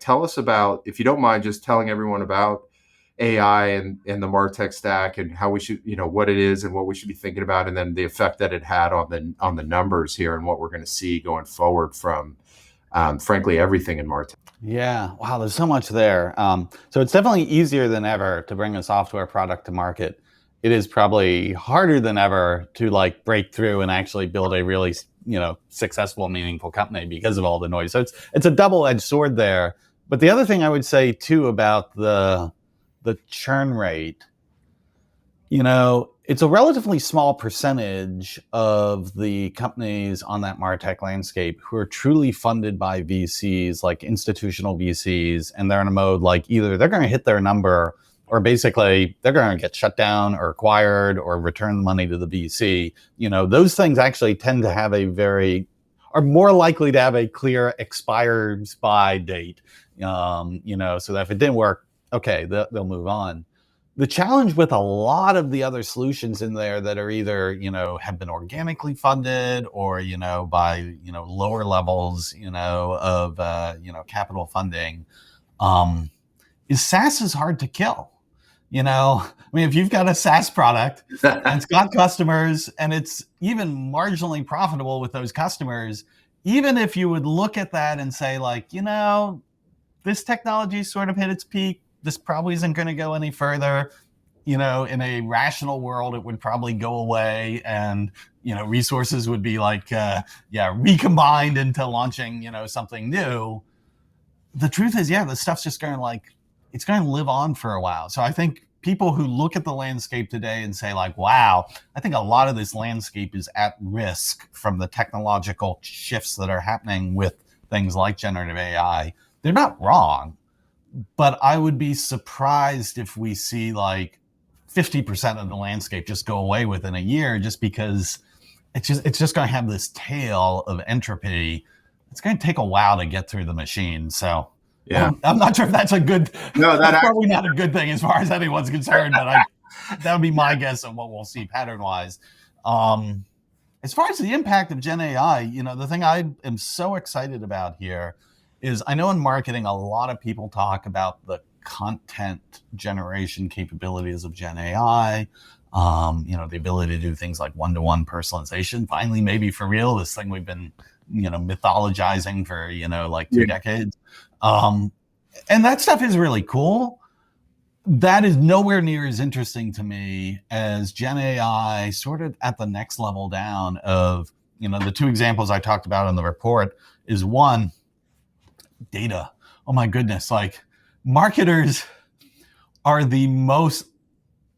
Tell us about, if you don't mind, just telling everyone about AI and the MarTech stack and how we should, what it is and what we should be thinking about, and then the effect that it had on the numbers here and what we're going to see going forward from, frankly, everything in MarTech. Yeah, wow, there's so much there. So it's definitely easier than ever to bring a software product to market. It is probably harder than ever to like break through and actually build a really, successful, meaningful company because of all the noise. So it's a double-edged sword there. But the other thing I would say too about the churn rate, it's a relatively small percentage of the companies on that MarTech landscape who are truly funded by VCs, like institutional VCs, and they're in a mode like either they're going to hit their number or basically they're going to get shut down or acquired or return money to the VC. Those things actually tend to have are more likely to have a clear expires by date, so that if it didn't work, okay, they'll move on. The challenge with a lot of the other solutions in there that are either, have been organically funded or, by, lower levels, of, capital funding, is SaaS is hard to kill. If you've got a SaaS product and it's got customers and it's even marginally profitable with those customers, even if you would look at that and say like, this technology sort of hit its peak, this probably isn't going to go any further. In a rational world, it would probably go away and, resources would be like, recombined into launching, something new. The truth is, this stuff's just going to it's going to live on for a while. So I think people who look at the landscape today and say like, wow, I think a lot of this landscape is at risk from the technological shifts that are happening with things like generative AI. They're not wrong. But I would be surprised if we see like 50% of the landscape just go away within a year, just because it's just going to have this tail of entropy. It's going to take a while to get through the machine. So yeah, I'm not sure if that's a good. No, that's probably not a good thing as far as anyone's concerned. But that would be my guess on what we'll see pattern-wise. As far as the impact of Gen AI, the thing I am so excited about here is I know in marketing, a lot of people talk about the content generation capabilities of Gen AI, the ability to do things like one-to-one personalization. Finally, maybe for real, this thing we've been, mythologizing for, 2 decades. And that stuff is really cool. That is nowhere near as interesting to me as Gen AI sort of at the next level down of, the 2 examples I talked about in the report is one, data. Oh my goodness. Like marketers are the most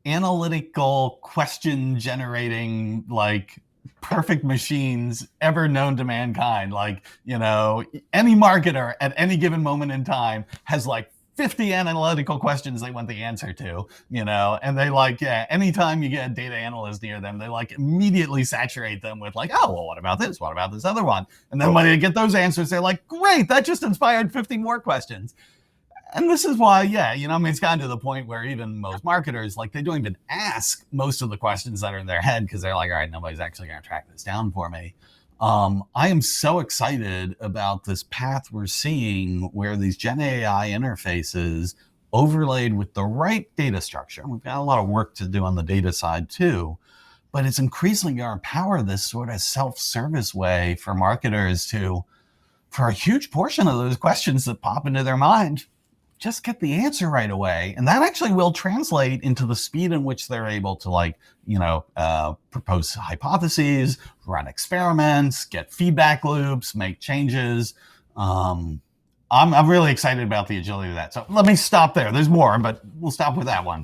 analytical question generating, like perfect machines ever known to mankind. Like, any marketer at any given moment in time has like 50 analytical questions they want the answer to, and they anytime you get a data analyst near them, they immediately saturate them with oh, well, what about this? What about this other one? And then when they get those answers, they're like, great, that just inspired 50 more questions. And this is why, it's gotten to the point where even most marketers, they don't even ask most of the questions that are in their head because they're like, all right, nobody's actually going to track this down for me. I am so excited about this path we're seeing where these Gen AI interfaces overlaid with the right data structure. We've got a lot of work to do on the data side too, but it's increasingly going to empower this sort of self-service way for marketers to, for a huge portion of those questions that pop into their mind, just get the answer right away. And that actually will translate into the speed in which they're able to propose hypotheses, run experiments, get feedback loops, make changes. I'm really excited about the agility of that. So let me stop there. There's more, but we'll stop with that one.